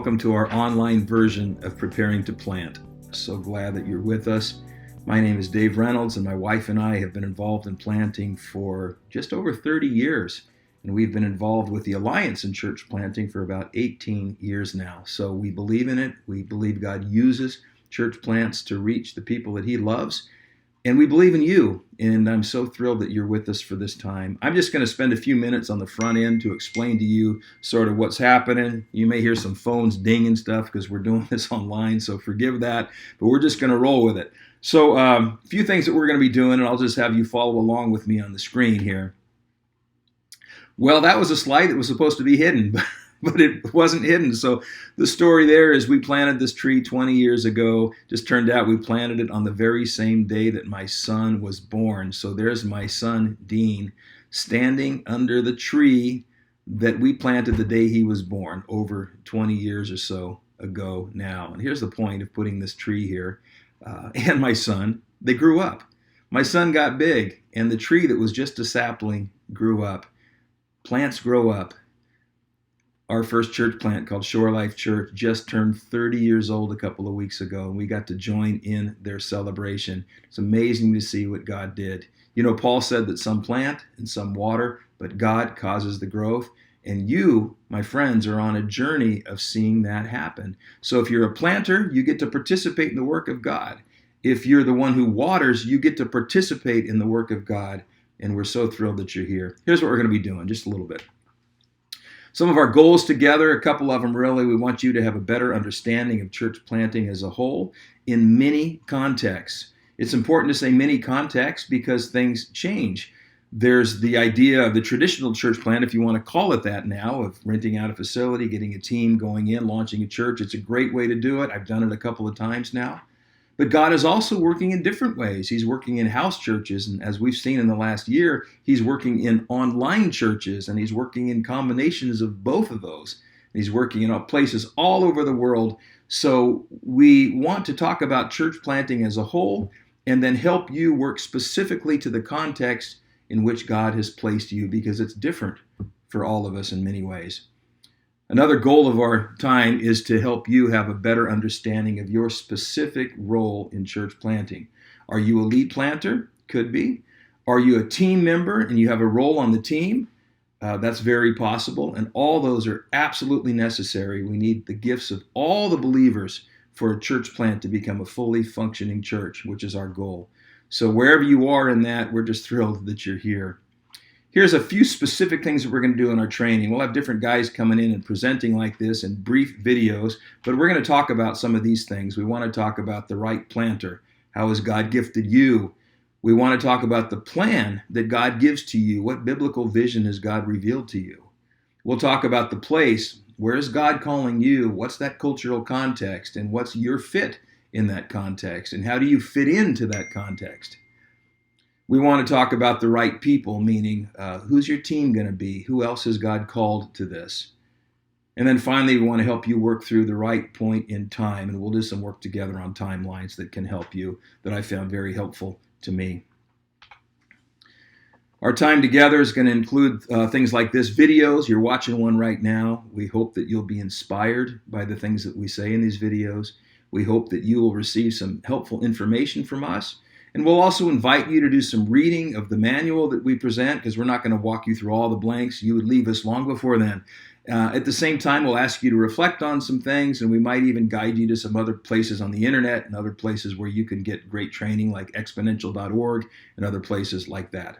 welcome to our online version of Preparing to Plant. So glad that you're with us. My name is Dave Reynolds, and my wife and I have been involved in planting for just over 30 years. And we've been involved with the Alliance in church planting for about 18 years now. So we believe in it. We believe God uses church plants to reach the people that He loves. And we believe in you, and I'm so thrilled that you're with us for this time. I'm just going to spend a few minutes on the front end to explain to you sort of what's happening. You may hear some phones ding and stuff because we're doing this online, so forgive that, but we're just going to roll with it. So a few things that we're going to be doing, and I'll just have you follow along with me on the screen here. Well, that was a slide that was supposed to be hidden, but it wasn't hidden. So the story there is we planted this tree 20 years ago. Just turned out we planted it on the very same day that my son was born. So there's my son, Dean, standing under the tree that we planted the day he was born, over 20 years or so ago now. And here's the point of putting this tree here. And my son, they grew up. My son got big, and the tree that was just a sapling grew up. Plants grow up. Our first church plant, called Shore Life Church, just turned 30 years old a couple of weeks ago, and we got to join in their celebration. It's amazing to see what God did. You know, Paul said that some plant and some water, but God causes the growth. And you, my friends, are on a journey of seeing that happen. So if you're a planter, you get to participate in the work of God. If you're the one who waters, you get to participate in the work of God. And we're so thrilled that you're here. Here's what we're going to be doing, just a little bit. Some of our goals together, a couple of them really, we want you to have a better understanding of church planting as a whole in many contexts. It's important to say many contexts because things change. There's the idea of the traditional church plant, if you want to call it that now, of renting out a facility, getting a team, going in, launching a church. It's a great way to do it. I've done it a couple of times now. But God is also working in different ways. He's working in house churches, and as we've seen in the last year, He's working in online churches, and He's working in combinations of both of those. He's working in places all over the world. So we want to talk about church planting as a whole, and then help you work specifically to the context in which God has placed you, because it's different for all of us in many ways. Another goal of our time is to help you have a better understanding of your specific role in church planting. Are you a lead planter? Could be. Are you a team member and you have a role on the team? That's very possible. And all those are absolutely necessary. We need the gifts of all the believers for a church plant to become a fully functioning church, which is our goal. So wherever you are in that, we're just thrilled that you're here. Here's a few specific things that we're going to do in our training. We'll have different guys coming in and presenting like this in brief videos, but we're going to talk about some of these things. We want to talk about the right planter. How has God gifted you? We want to talk about the plan that God gives to you. What biblical vision has God revealed to you? We'll talk about the place. Where is God calling you? What's that cultural context? And what's your fit in that context? And how do you fit into that context? We want to talk about the right people, meaning who's your team going to be? Who else has God called to this? And then finally, we want to help you work through the right point in time, and we'll do some work together on timelines that can help you, that I found very helpful to me. Our time together is going to include things like this, videos. You're watching one right now. We hope that you'll be inspired by the things that we say in these videos. We hope that you will receive some helpful information from us. And we'll also invite you to do some reading of the manual that we present, because we're not going to walk you through all the blanks. You would leave us long before then. At the same time, we'll ask you to reflect on some things, and we might even guide you to some other places on the internet and other places where you can get great training, like exponential.org and other places like that.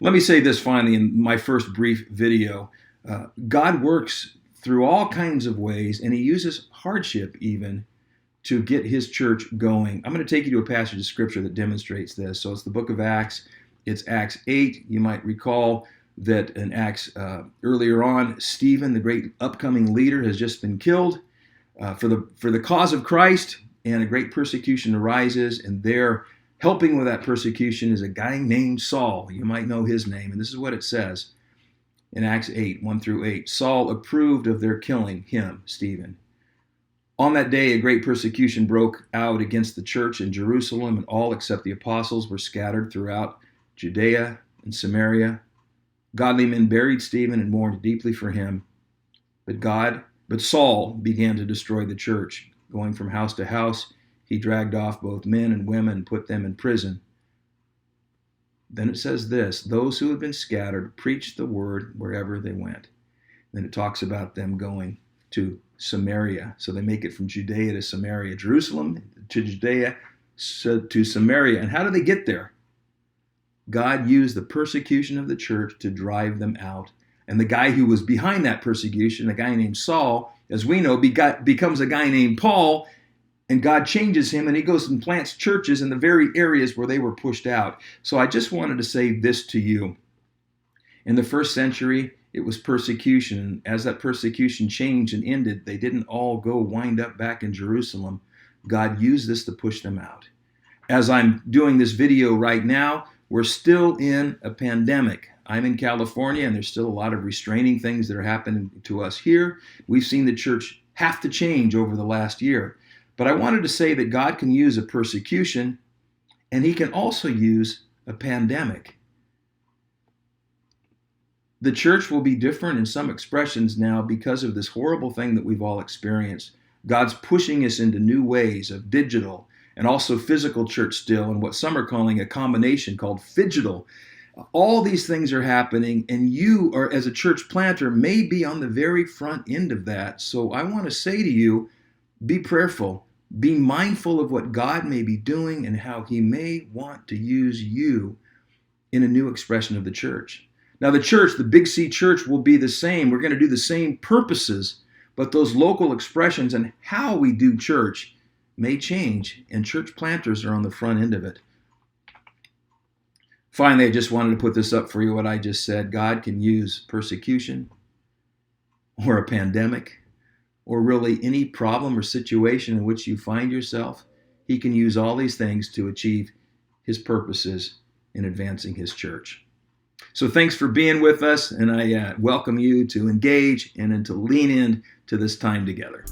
Let me say this finally in my first brief video. God works through all kinds of ways, and He uses hardship even to get His church going. I'm going to take you to a passage of scripture that demonstrates this. So it's the book of Acts. It's Acts 8. You might recall that in Acts earlier on, Stephen, the great upcoming leader, has just been killed for the cause of Christ, and a great persecution arises, and there, helping with that persecution, is a guy named Saul. You might know his name, and this is what it says in Acts 8, 1-8. Saul approved of their killing him, Stephen. On that day, a great persecution broke out against the church in Jerusalem, and all except the apostles were scattered throughout Judea and Samaria. Godly men buried Stephen and mourned deeply for him. But God But Saul began to destroy the church. Going from house to house, he dragged off both men and women and put them in prison. Then it says this, those who had been scattered preached the word wherever they went. Then it talks about them going to Samaria. So they make it from Judea to Samaria, Jerusalem to Judea to Samaria. And how do they get there? God used the persecution of the church to drive them out. And the guy who was behind that persecution, a guy named Saul, as we know, becomes a guy named Paul, and God changes him, and he goes and plants churches in the very areas where they were pushed out. So I just wanted to say this to you. In the first century, it was persecution. As that persecution changed and ended, they didn't all go wind up back in Jerusalem. God used this to push them out. As I'm doing this video right now, we're still in a pandemic. I'm in California, and there's still a lot of restraining things that are happening to us here. We've seen the church have to change over the last year. But I wanted to say that God can use a persecution, and he can also use a pandemic. The church will be different in some expressions now because of this horrible thing that we've all experienced. God's pushing us into new ways of digital and also physical church still, and what some are calling a combination called phygital. All these things are happening, and you, or as a church planter, may be on the very front end of that. So I want to say to you, be prayerful. Be mindful of what God may be doing and how he may want to use you in a new expression of the church. Now, the church, the Big C church, will be the same. We're going to do the same purposes, but those local expressions and how we do church may change, and church planters are on the front end of it. Finally, I just wanted to put this up for you, what I just said. God can use persecution or a pandemic or really any problem or situation in which you find yourself. He can use all these things to achieve his purposes in advancing his church. So thanks for being with us, and I welcome you to engage and to lean in to this time together.